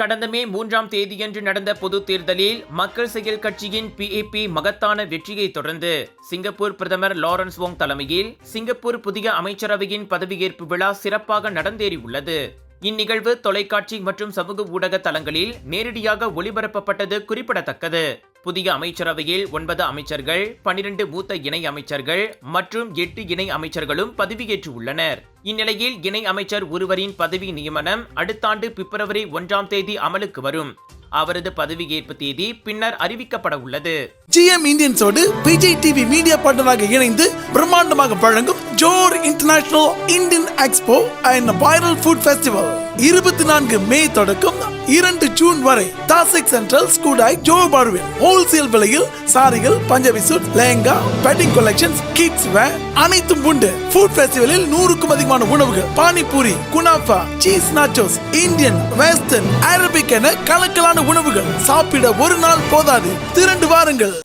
கடந்த மே 3ஆம் தேதியன்று நடந்த பொதுத் தேர்தலில் மக்கள் செயல் கட்சியின் PAP மகத்தான வெற்றியை தொடர்ந்து சிங்கப்பூர் பிரதமர் லாரன்ஸ் வோங் தலைமையில் சிங்கப்பூர் புதிய அமைச்சரவையின் பதவியேற்பு விழா சிறப்பாக நடந்தேறியுள்ளது. இந்நிகழ்வு தொலைக்காட்சி மற்றும் சமூக ஊடக தளங்களில் நேரடியாக ஒளிபரப்பப்பட்டது குறிப்பிடத்தக்கது. புதிய அமைச்சரவையில் 9 அமைச்சர்கள், 12 மூத்த இணை அமைச்சர்கள் மற்றும் 8 இணை அமைச்சர்களும் பதவியேற்றுள்ளனர். இந்நிலையில் இணை அமைச்சர் ஒருவரின் பதவி நியமனம் அடுத்த ஆண்டு பிப்ரவரி 1ஆம் தேதி அமலுக்கு வரும். அவரது பதவியேற்பு தேதி பின்னர் அறிவிக்கப்பட உள்ளது. GM இந்தியன்ஸோடு விஜய் டிவி மீடியா பார்ட்னராக இணைந்து பிரம்மாண்டமாக வழங்கும் ஜோர் international Indian expo and viral food festival 24 May தொடக்கம் 2 ஜூன் வரை தாசிக் சென்ட்ரல் ஸ்கூடாய் ஜோஹர் பாருவில் ஹோல்சேல் விலையில் சாரிகள், Punjabi suit, lehenga, wedding collections, kids wear அனைத்தும் உண்டு. ஃபுட் ஃபெஸ்டிவலில் 100க்கும் அதிகமான உணவுகள், panipuri, kunafa, cheese nachos, Indian, western, Arabic என கலக்கலான உணவுகள். சாப்பிட ஒரு நாள் போதாது, திரண்டு வாருங்கள்.